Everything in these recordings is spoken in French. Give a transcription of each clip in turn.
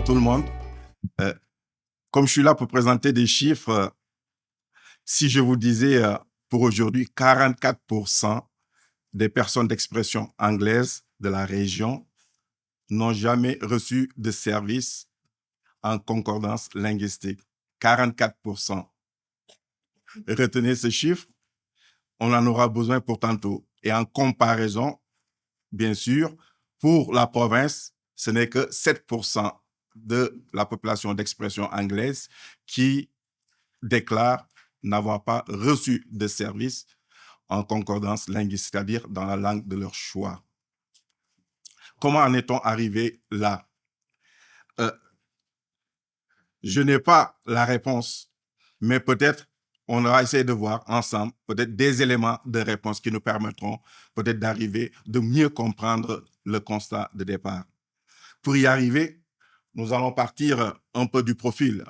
tout le monde. Euh, Comme je suis là pour présenter des chiffres, si je vous disais pour aujourd'hui, 44% des personnes d'expression anglaise de la région n'ont jamais reçu de service en concordance linguistique. 44%. Retenez ce chiffre, on en aura besoin pour tantôt. Et en comparaison, bien sûr, pour la province, ce n'est que 7% de la population d'expression anglaise qui déclare n'avoir pas reçu de service en concordance linguistique, c'est-à-dire dans la langue de leur choix. Comment en est-on arrivé là? Je n'ai pas la réponse, mais peut-être on aura essayé de voir ensemble peut-être des éléments de réponse qui nous permettront peut-être d'arriver, de mieux comprendre le constat de départ. Pour y arriver, nous allons partir un peu du profil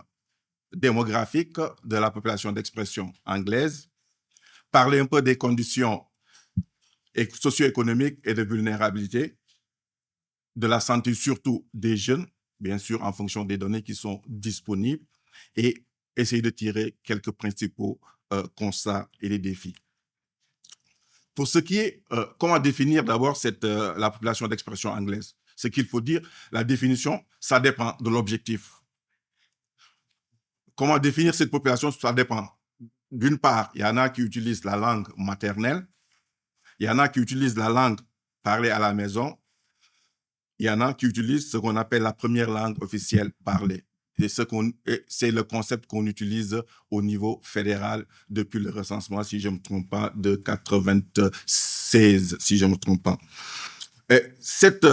démographique de la population d'expression anglaise, parler un peu des conditions socio-économiques et de vulnérabilité, de la santé surtout des jeunes, bien sûr en fonction des données qui sont disponibles, et essayer de tirer quelques principaux constats et les défis. Pour ce qui est, comment définir d'abord la population d'expression anglaise? Ce qu'il faut dire, la définition, ça dépend de l'objectif. Comment définir cette population? Ça dépend. D'une part, il y en a qui utilisent la langue maternelle, il y en a qui utilisent la langue parlée à la maison, il y en a qui utilisent ce qu'on appelle la première langue officielle parlée. Et c'est le concept qu'on utilise au niveau fédéral depuis le recensement, si je ne me trompe pas, de 96, si je ne me trompe pas. Et cette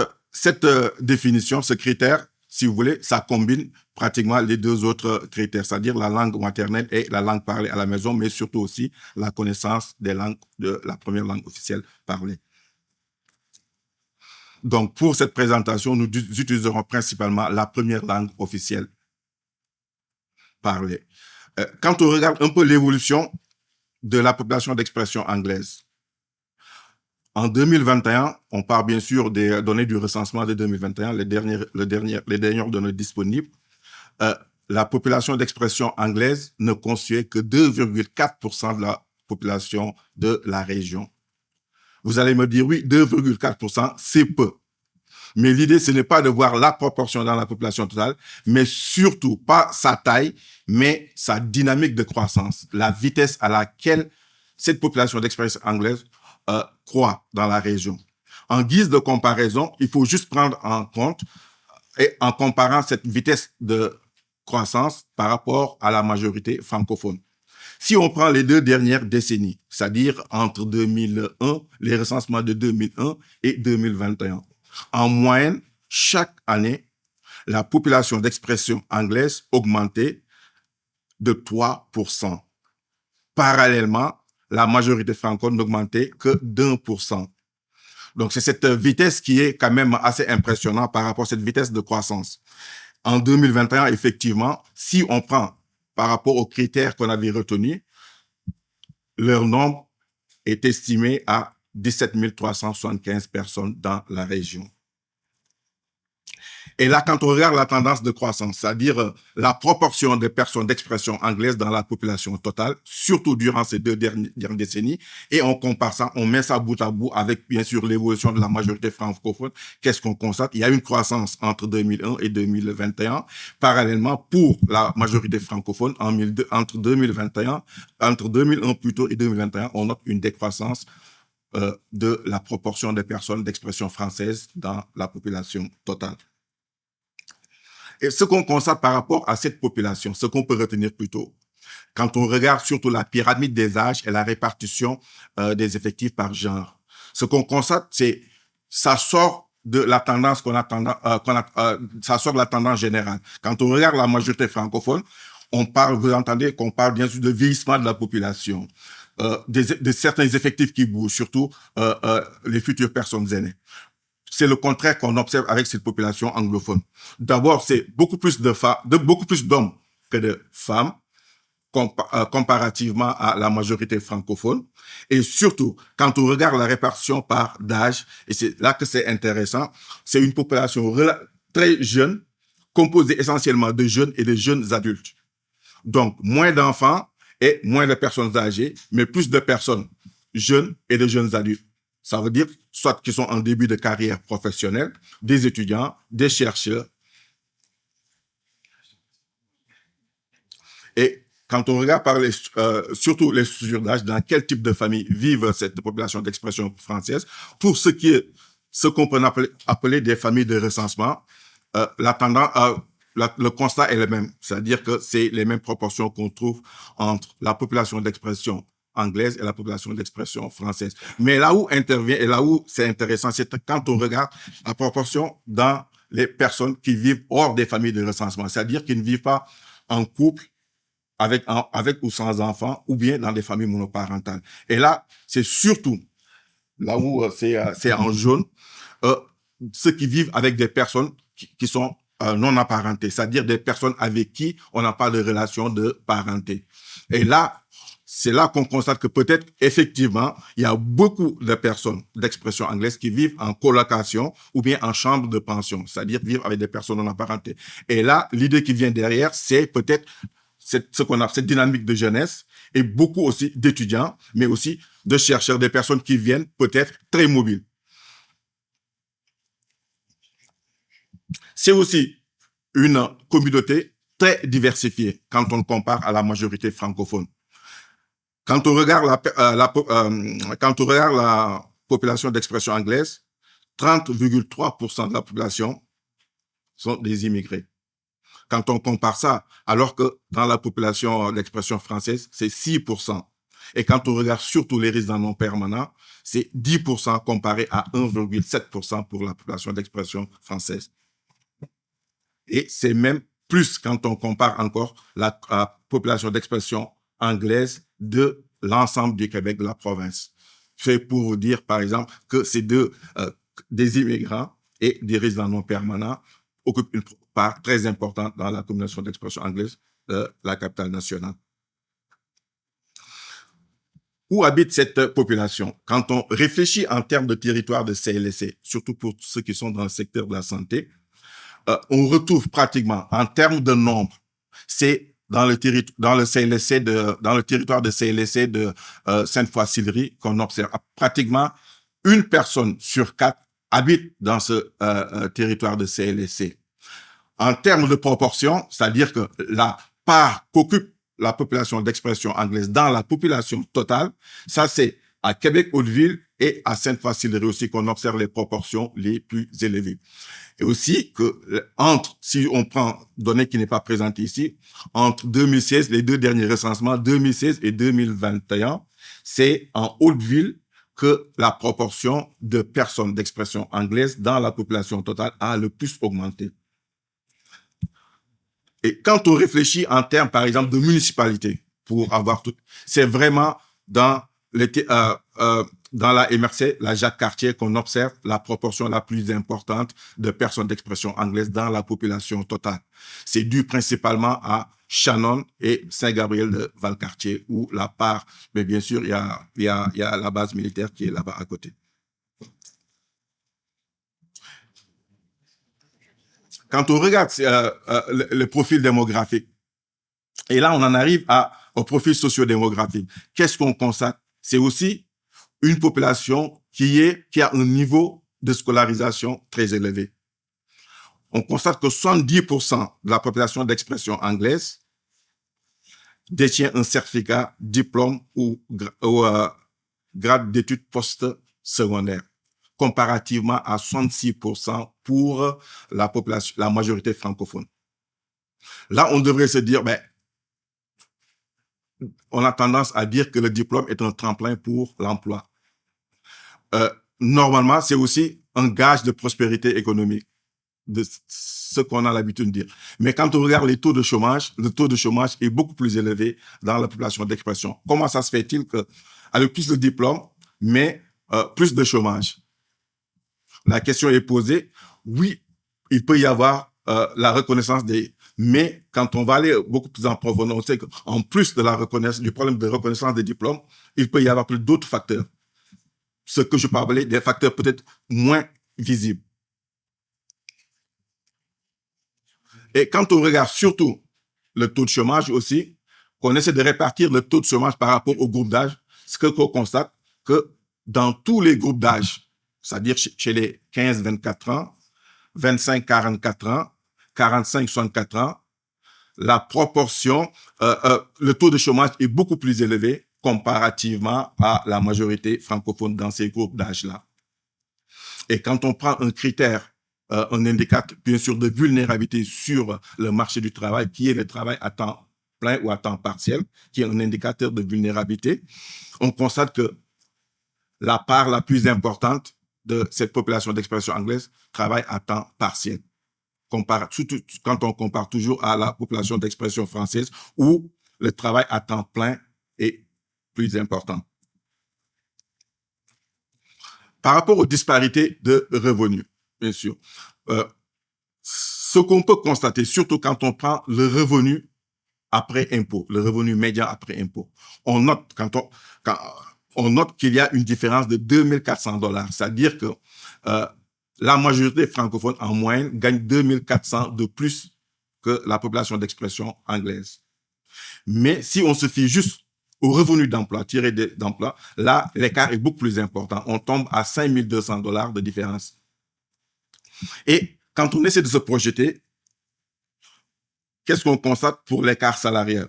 définition, ce critère, si vous voulez, ça combine pratiquement les deux autres critères, c'est-à-dire la langue maternelle et la langue parlée à la maison, mais surtout aussi la connaissance des langues de la première langue officielle parlée. Donc, pour cette présentation, nous utiliserons principalement la première langue officielle parlée. Quand on regarde un peu l'évolution de la population d'expression anglaise, en 2021, on part bien sûr des données du recensement de 2021, les dernières données disponibles. La population d'expression anglaise ne constituait que 2,4% de la population de la région. Vous allez me dire, oui, 2,4%, c'est peu. Mais l'idée, ce n'est pas de voir la proportion dans la population totale, mais surtout pas sa taille, mais sa dynamique de croissance, la vitesse à laquelle cette population d'expression anglaise croît dans la région. En guise de comparaison, il faut juste prendre en compte, et en comparant cette vitesse de croissance par rapport à la majorité francophone. Si on prend les 2 dernières décennies, c'est-à-dire entre 2001, les recensements de 2001 et 2021, en moyenne, chaque année, la population d'expression anglaise augmentait de 3%. Parallèlement, la majorité francophone n'augmentait que d'1%. Donc, c'est cette vitesse qui est quand même assez impressionnante par rapport à cette vitesse de croissance. En 2021, effectivement, si on prend par rapport aux critères qu'on avait retenus, leur nombre est estimé à 17 375 personnes dans la région. Et là, quand on regarde la tendance de croissance, c'est-à-dire la proportion des personnes d'expression anglaise dans la population totale, surtout durant ces 2 dernières décennies, et on compare ça, on met ça bout à bout avec, bien sûr, l'évolution de la majorité francophone, qu'est-ce qu'on constate? Il y a une croissance entre 2001 et 2021. Parallèlement, pour la majorité francophone, entre 2001 plutôt et 2021, on note une décroissance de la proportion des personnes d'expression française dans la population totale. Et ce qu'on constate par rapport à cette population, ce qu'on peut retenir plutôt, quand on regarde surtout la pyramide des âges et la répartition des effectifs par genre, ce qu'on constate, c'est ça sort de la tendance ça sort de la tendance générale. Quand on regarde la majorité francophone, vous entendez qu'on parle bien sûr de vieillissement de la population, de certains effectifs qui bougent, surtout les futures personnes aînées. C'est le contraire qu'on observe avec cette population anglophone. D'abord, c'est beaucoup plus d'hommes que de femmes, comparativement à la majorité francophone. Et surtout, quand on regarde la répartition par d'âge, et c'est là que c'est intéressant, c'est une population très jeune, composée essentiellement de jeunes et de jeunes adultes. Donc, moins d'enfants et moins de personnes âgées, mais plus de personnes jeunes et de jeunes adultes. Ça veut dire soit qui sont en début de carrière professionnelle, des étudiants, des chercheurs. Et quand on regarde surtout les structures d'âge, dans quel type de famille vivent cette population d'expression française, pour ce qu'on peut appeler des familles de recensement, le constat est le même, c'est-à-dire que c'est les mêmes proportions qu'on trouve entre la population d'expression anglaise et la population d'expression française. Mais là où intervient et là où c'est intéressant, c'est quand on regarde la proportion dans les personnes qui vivent hors des familles de recensement, c'est-à-dire qui ne vivent pas en couple, avec ou sans enfants, ou bien dans des familles monoparentales. Et là, c'est surtout, là où c'est en jaune, ceux qui vivent avec des personnes qui sont non apparentées, c'est-à-dire des personnes avec qui on n'a pas de relation de parenté. Et là, c'est là qu'on constate que peut-être, effectivement, il y a beaucoup de personnes d'expression anglaise qui vivent en colocation ou bien en chambre de pension, c'est-à-dire vivre avec des personnes non apparentées. Et là, l'idée qui vient derrière, c'est peut-être ce qu'on a, cette dynamique de jeunesse, et beaucoup aussi d'étudiants, mais aussi de chercheurs, des personnes qui viennent peut-être très mobiles. C'est aussi une communauté très diversifiée quand on compare à la majorité francophone. Quand on regarde la population d'expression anglaise, 30,3% de la population sont des immigrés. Quand on compare ça, alors que dans la population d'expression française, c'est 6%. Et quand on regarde surtout les résidents non permanents, c'est 10% comparé à 1,7% pour la population d'expression française. Et c'est même plus quand on compare encore la population d'expression anglaise de l'ensemble du Québec, de la province. C'est pour vous dire, par exemple, que ces des immigrants et des résidents non permanents occupent une part très importante dans la communauté d'expression anglaise de la capitale nationale. Où habite cette population? Quand on réfléchit en termes de territoire de CLSC, surtout pour ceux qui sont dans le secteur de la santé, on retrouve pratiquement, en termes de nombre, c'est dans le territoire de CLSC de Sainte-Foy-Sillery qu'on observe pratiquement une personne sur 4 habite dans ce territoire de CLSC. En termes de proportion, c'est-à-dire que la part qu'occupe la population d'expression anglaise dans la population totale, ça c'est à Québec-Hauteville et à Sainte-Foy-Sillery aussi qu'on observe les proportions les plus élevées. Et aussi que si on prend données qui n'est pas présentée ici, entre 2016, les deux derniers recensements, 2016 et 2021, c'est en Hauteville que la proportion de personnes d'expression anglaise dans la population totale a le plus augmenté. Et quand on réfléchit en termes, par exemple, de municipalité, pour avoir tout, c'est vraiment dans la MRC, la Jacques-Cartier, qu'on observe la proportion la plus importante de personnes d'expression anglaise dans la population totale. C'est dû principalement à Shannon et Saint-Gabriel de Valcartier, où la part, mais bien sûr, il y a la base militaire qui est là-bas à côté. Quand on regarde le profil démographique, et là on en arrive au profil socio-démographique, qu'est-ce qu'on constate? C'est aussi une population qui a un niveau de scolarisation très élevé. On constate que 70% de la population d'expression anglaise détient un certificat, diplôme ou grade d'études post-secondaires, comparativement à 66% pour la majorité francophone. Là, on devrait se dire, on a tendance à dire que le diplôme est un tremplin pour l'emploi. Normalement, c'est aussi un gage de prospérité économique, de ce qu'on a l'habitude de dire. Mais quand on regarde les taux de chômage, le taux de chômage est beaucoup plus élevé dans la population d'expression. Comment ça se fait-il qu'avec plus de diplômes, mais plus de chômage? La question est posée. Oui, il peut y avoir la reconnaissance mais quand on va aller beaucoup plus en profondeur, on sait qu'en plus de du problème de reconnaissance des diplômes, il peut y avoir plus d'autres facteurs. Ce que je peux appeler des facteurs peut-être moins visibles. Et quand on regarde surtout le taux de chômage aussi, qu'on essaie de répartir le taux de chômage par rapport au groupe d'âge, ce qu'on constate que dans tous les groupes d'âge, c'est-à-dire chez les 15-24 ans, 25-44 ans, 45-64 ans, la proportion, le taux de chômage est beaucoup plus élevé comparativement à la majorité francophone dans ces groupes d'âge-là. Et quand on prend un critère, un indicateur, bien sûr, de vulnérabilité sur le marché du travail, qui est le travail à temps plein ou à temps partiel, qui est un indicateur de vulnérabilité, on constate que la part la plus importante de cette population d'expression anglaise travaille à temps partiel. Surtout quand on compare toujours à la population d'expression française, où le travail à temps plein est plus important. Par rapport aux disparités de revenus, bien sûr, ce qu'on peut constater, surtout quand on prend le revenu après impôt, le revenu médian après impôt, on note on note qu'il y a une différence de 2400 $. C'est-à-dire que la majorité francophone en moyenne gagne 2400 de plus que la population d'expression anglaise. Mais si on se fie juste au revenu d'emploi, tiré d'emploi, là, l'écart est beaucoup plus important. On tombe à 5200 $ de différence. Et quand on essaie de se projeter, qu'est-ce qu'on constate pour l'écart salarial?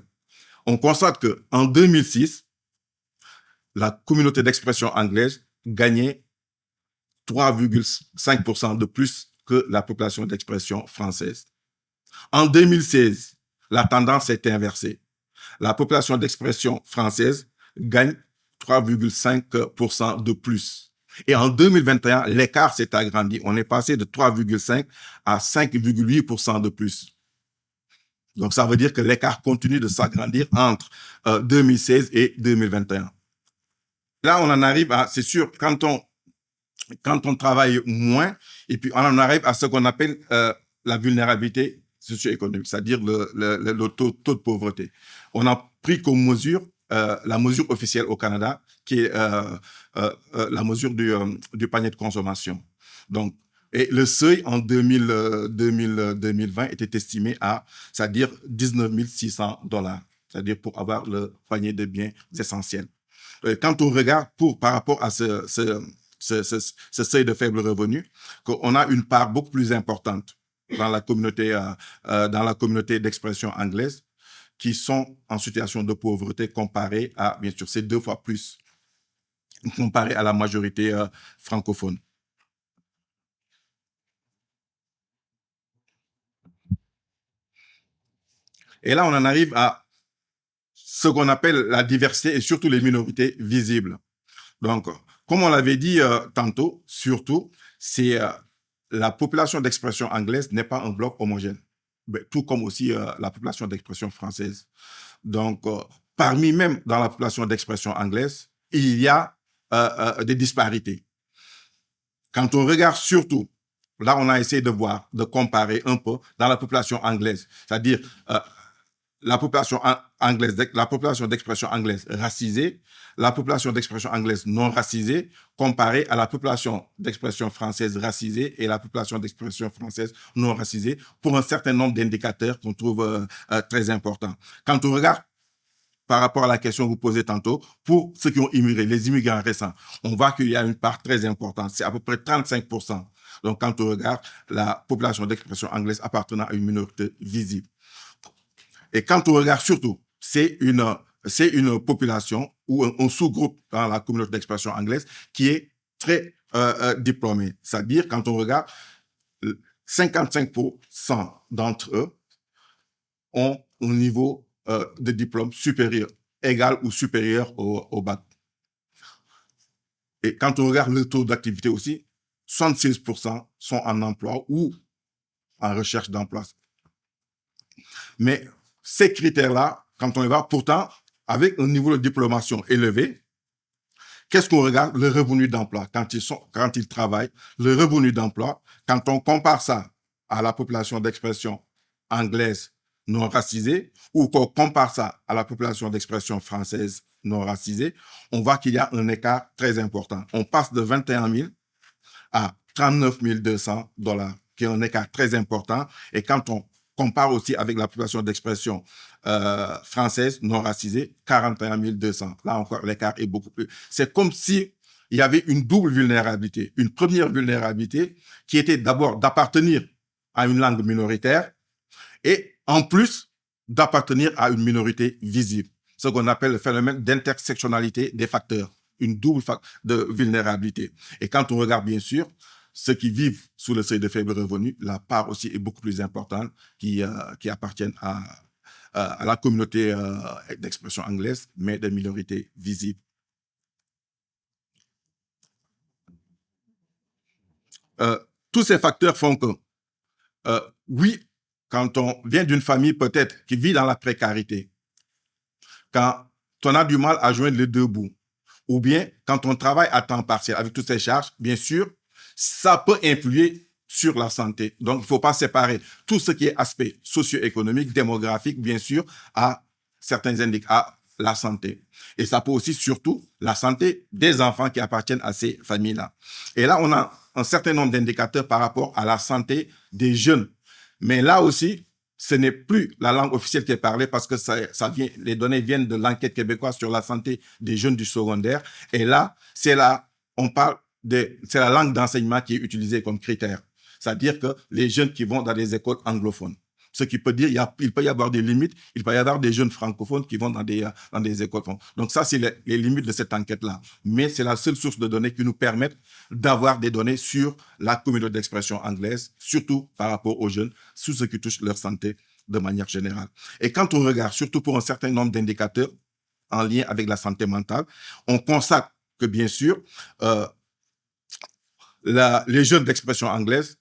On constate qu'en 2006, la communauté d'expression anglaise gagnait 3,5% de plus que la population d'expression française. En 2016, la tendance s'est inversée. La population d'expression française gagne 3,5% de plus. Et en 2021, l'écart s'est agrandi. On est passé de 3,5 à 5,8% de plus. Donc, ça veut dire que l'écart continue de s'agrandir entre 2016 et 2021. Là, on en arrive à, c'est sûr, quand on travaille moins, et puis on en arrive à ce qu'on appelle la vulnérabilité socio-économique, c'est-à-dire le taux de pauvreté. On a pris comme mesure la mesure officielle au Canada, qui est la mesure du panier de consommation. Donc, et le seuil en 2020 était estimé à, c'est-à-dire 19 600 $, c'est-à-dire pour avoir le panier de biens essentiels. Quand on regarde par rapport à ce seuil de faible revenu, qu'on a une part beaucoup plus importante dans la communauté d'expression anglaise qui sont en situation de pauvreté comparé à, bien sûr, c'est 2 fois plus comparé à la majorité francophone. Et là, on en arrive à ce qu'on appelle la diversité et surtout les minorités visibles. Donc, comme on l'avait dit tantôt, surtout, c'est la population d'expression anglaise n'est pas un bloc homogène, mais tout comme aussi la population d'expression française. Donc, parmi même dans la population d'expression anglaise, il y a des disparités. Quand on regarde surtout, là, on a essayé de comparer un peu dans la population anglaise, c'est-à-dire la population anglaise, la population d'expression anglaise racisée, la population d'expression anglaise non racisée, comparée à la population d'expression française racisée et la population d'expression française non racisée, pour un certain nombre d'indicateurs qu'on trouve très importants. Quand on regarde par rapport à la question que vous posez tantôt, pour ceux qui ont immigré, les immigrants récents, on voit qu'il y a une part très importante, c'est à peu près 35%. Donc, quand on regarde la population d'expression anglaise appartenant à une minorité visible. Et quand on regarde surtout, c'est une population ou un sous-groupe dans la communauté d'expression anglaise qui est très diplômée. C'est-à-dire, quand on regarde, 55% d'entre eux ont un niveau de diplôme supérieur, égal ou supérieur au bac. Et quand on regarde le taux d'activité aussi, 76% sont en emploi ou en recherche d'emploi. Mais ces critères-là, quand on y va, pourtant, avec un niveau de diplomation élevé, qu'est-ce qu'on regarde? Le revenu d'emploi. Quand ils travaillent, le revenu d'emploi, quand on compare ça à la population d'expression anglaise non racisée, ou qu'on compare ça à la population d'expression française non racisée, on voit qu'il y a un écart très important. On passe de 21 000 à 39 200 $, qui est un écart très important. Et quand on compare aussi avec la population d'expression française non racisée, 41 200. Là encore, l'écart est beaucoup plus. C'est comme si il y avait une double vulnérabilité. Une première vulnérabilité qui était d'abord d'appartenir à une langue minoritaire et en plus d'appartenir à une minorité visible. Ce qu'on appelle le phénomène d'intersectionnalité des facteurs, une double de vulnérabilité. Et quand on regarde bien sûr ceux qui vivent sous le seuil de faible revenu, la part aussi est beaucoup plus importante qui appartiennent à la communauté d'expression anglaise, mais des minorités visibles. Tous ces facteurs font que, oui, quand on vient d'une famille peut-être qui vit dans la précarité, quand on a du mal à joindre les deux bouts, ou bien quand on travaille à temps partiel avec toutes ces charges, bien sûr, ça peut influer sur la santé. Donc, il ne faut pas séparer tout ce qui est aspect socio-économique, démographique, bien sûr, à certains indicateurs, à la santé. Et ça peut aussi, surtout, la santé des enfants qui appartiennent à ces familles-là. Et là, on a un certain nombre d'indicateurs par rapport à la santé des jeunes. Mais là aussi, ce n'est plus la langue officielle qui est parlée parce que les données viennent de l'enquête québécoise sur la santé des jeunes du secondaire. Et là, c'est la langue d'enseignement qui est utilisée comme critère. C'est-à-dire que les jeunes qui vont dans des écoles anglophones. Ce qui peut dire il peut y avoir des limites, il peut y avoir des jeunes francophones qui vont dans des écoles. Donc ça, c'est les limites de cette enquête-là. Mais c'est la seule source de données qui nous permettent d'avoir des données sur la communauté d'expression anglaise, surtout par rapport aux jeunes, sur ce qui touche leur santé de manière générale. Et quand on regarde, surtout pour un certain nombre d'indicateurs en lien avec la santé mentale, on constate que bien sûr, les jeunes d'expression anglaise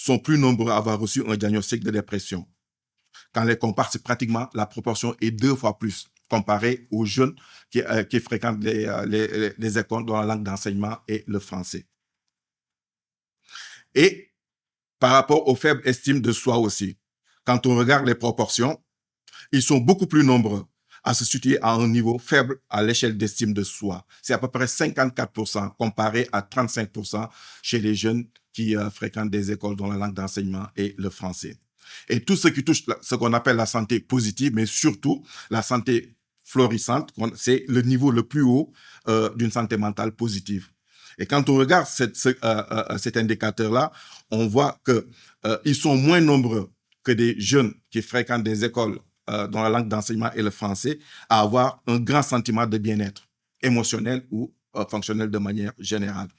sont plus nombreux à avoir reçu un diagnostic de dépression. Quand on les compare, c'est pratiquement la proportion est 2 fois plus comparée aux jeunes qui fréquentent les écoles dont la langue d'enseignement est le français. Et par rapport aux faibles estimes de soi aussi, quand on regarde les proportions, ils sont beaucoup plus nombreux à se situer à un niveau faible à l'échelle d'estime de soi. C'est à peu près 54% comparé à 35% chez les jeunes qui fréquentent des écoles dont la langue d'enseignement est le français. Et tout ce qui touche ce qu'on appelle la santé positive, mais surtout la santé florissante, c'est le niveau le plus haut d'une santé mentale positive. Et quand on regarde cet indicateur-là, on voit qu'ils sont moins nombreux que des jeunes qui fréquentent des écoles dont la langue d'enseignement est le français, à avoir un grand sentiment de bien-être émotionnel ou fonctionnel de manière générale.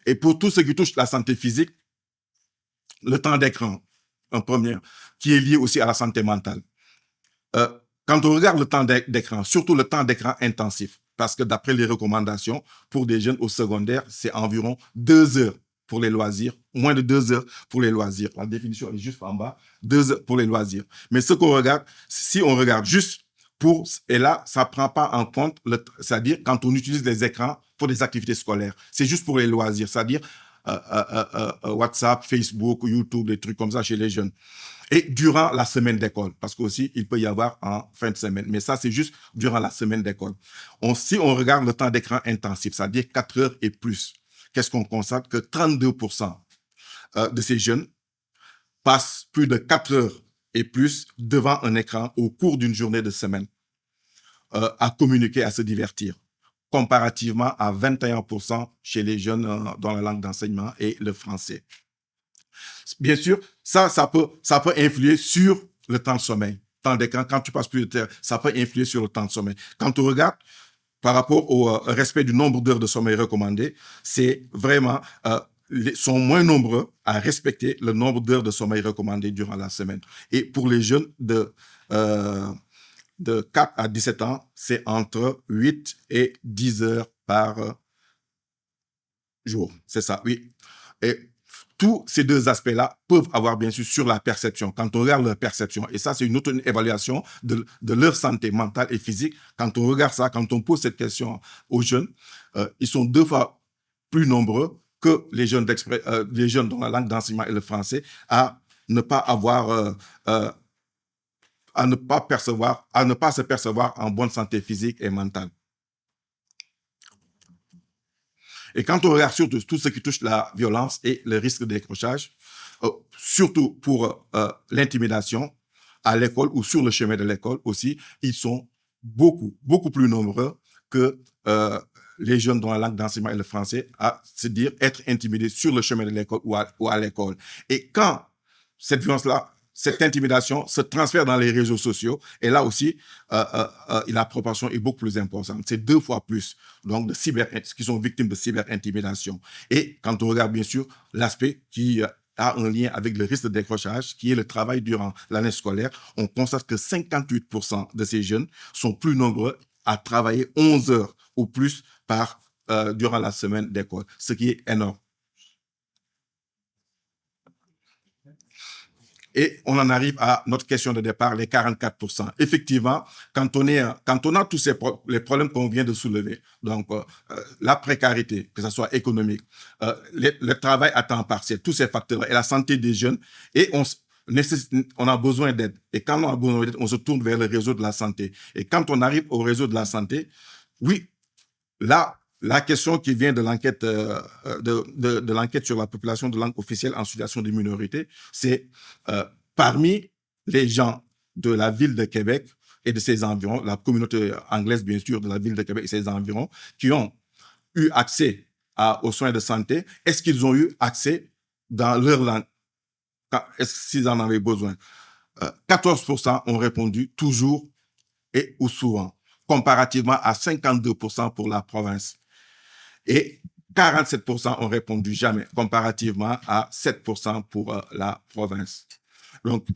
Et pour tout ce qui touche la santé physique, le temps d'écran, un premier, qui est lié aussi à la santé mentale. Quand on regarde le temps d'écran, surtout le temps d'écran intensif, parce que d'après les recommandations, pour des jeunes au secondaire, c'est environ 2 heures pour les loisirs, moins de 2 heures pour les loisirs. La définition est juste en bas, 2 heures pour les loisirs. Mais ce qu'on regarde, si on regarde juste et là, ça ne prend pas en compte, c'est-à-dire quand on utilise les écrans pour des activités scolaires. C'est juste pour les loisirs, c'est-à-dire WhatsApp, Facebook, YouTube, des trucs comme ça chez les jeunes. Et durant la semaine d'école, parce qu'aussi, il peut y avoir en fin de semaine. Mais ça, c'est juste durant la semaine d'école. Si on regarde le temps d'écran intensif, c'est-à-dire 4 heures et plus, qu'est-ce qu'on constate? Que 32% de ces jeunes passent plus de 4 heures et plus devant un écran au cours d'une journée de semaine à communiquer, à se divertir, comparativement à 21% chez les jeunes dont la langue d'enseignement est le français. Bien sûr, ça peut influer sur le temps de sommeil. Temps d'écran, quand tu passes plus de temps, ça peut influer sur le temps de sommeil. Quand on regarde par rapport au respect du nombre d'heures de sommeil recommandé, c'est vraiment sont moins nombreux à respecter le nombre d'heures de sommeil recommandé durant la semaine. Et pour les jeunes de 4 à 17 ans, c'est entre 8 et 10 heures par jour. C'est ça, oui. Et tous ces deux aspects-là peuvent avoir, bien sûr, sur la perception. Quand on regarde leur perception, et ça, c'est une autre évaluation de leur santé mentale et physique. Quand on regarde ça, quand on pose cette question aux jeunes, ils sont 2 fois plus nombreux que les jeunes dont la langue d'enseignement est le français à ne pas avoir, à ne pas se percevoir en bonne santé physique et mentale. Et quand on regarde surtout tout ce qui touche la violence et le risque de décrochage, surtout pour l'intimidation à l'école ou sur le chemin de l'école aussi, ils sont beaucoup plus nombreux que les jeunes dont la langue d'enseignement est le français, à se dire être intimidés sur le chemin de l'école ou à l'école. Et quand cette violence-là, cette intimidation se transfère dans les réseaux sociaux, et là aussi, la proportion est beaucoup plus importante. C'est 2 fois plus donc qui sont victimes de cyber-intimidation. Et quand on regarde bien sûr l'aspect qui a un lien avec le risque de décrochage, qui est le travail durant l'année scolaire, on constate que 58% de ces jeunes sont plus nombreux à travailler 11 heures ou plus durant la semaine d'école, ce qui est énorme. Et on en arrive à notre question de départ, les 44%. Effectivement, quand on a tous les problèmes qu'on vient de soulever, donc la précarité, que ce soit économique, le travail à temps partiel, tous ces facteurs et la santé des jeunes, et on a besoin d'aide. Et quand on a besoin d'aide, on se tourne vers le réseau de la santé. Et quand on arrive au réseau de la santé, oui, là, la question qui vient de l'enquête de l'enquête sur la population de langue officielle en situation de minorité, c'est parmi les gens de la ville de Québec et de ses environs, la communauté anglaise bien sûr de la ville de Québec et ses environs, qui ont eu accès aux soins de santé, est-ce qu'ils ont eu accès dans leur langue? Est-ce qu'ils en avaient besoin? 14% ont répondu toujours et ou souvent, comparativement à 52% pour la province. Et 47% ont répondu jamais, comparativement à 7% pour la province. Donc,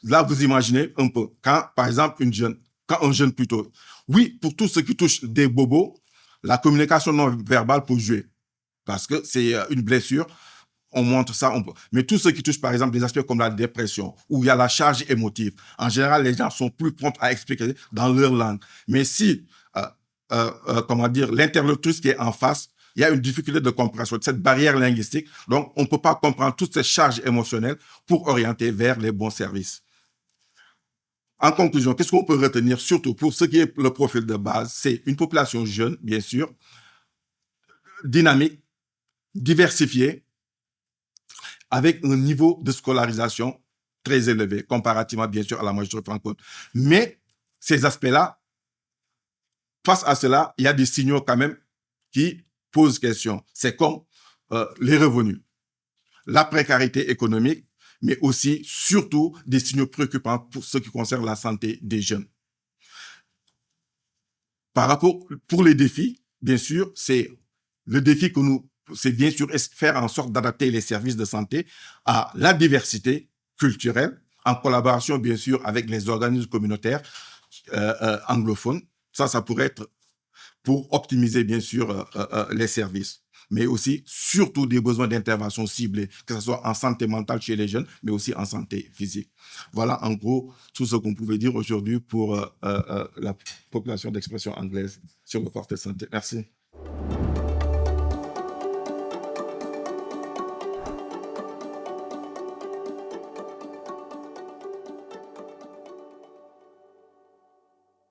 là, vous imaginez un peu, quand un jeune plutôt, oui, pour tout ce qui touche des bobos, la communication non verbale peut jouer, parce que c'est une blessure, on montre ça, mais tout ce qui touche, par exemple, des aspects comme la dépression, où il y a la charge émotive, en général, les gens sont plus prompts à expliquer dans leur langue. Mais si, l'interlocutrice qui est en face, il y a une difficulté de compréhension, cette barrière linguistique, donc on ne peut pas comprendre toutes ces charges émotionnelles pour orienter vers les bons services. En conclusion, qu'est-ce qu'on peut retenir, surtout pour ce qui est le profil de base? C'est une population jeune, bien sûr, dynamique, diversifiée, avec un niveau de scolarisation très élevé, comparativement, bien sûr, à la majorité francophone. Mais ces aspects-là, face à cela, il y a des signaux quand même qui posent question. C'est comme les revenus, la précarité économique, mais aussi, surtout, des signaux préoccupants pour ce qui concerne la santé des jeunes. Pour les défis, bien sûr, c'est bien sûr faire en sorte d'adapter les services de santé à la diversité culturelle, en collaboration, bien sûr, avec les organismes communautaires anglophones. Ça pourrait être pour optimiser, bien sûr, les services, mais aussi, surtout, des besoins d'intervention ciblés, que ce soit en santé mentale chez les jeunes, mais aussi en santé physique. Voilà, en gros, tout ce qu'on pouvait dire aujourd'hui pour la population d'expression anglaise sur le portrait santé. Merci.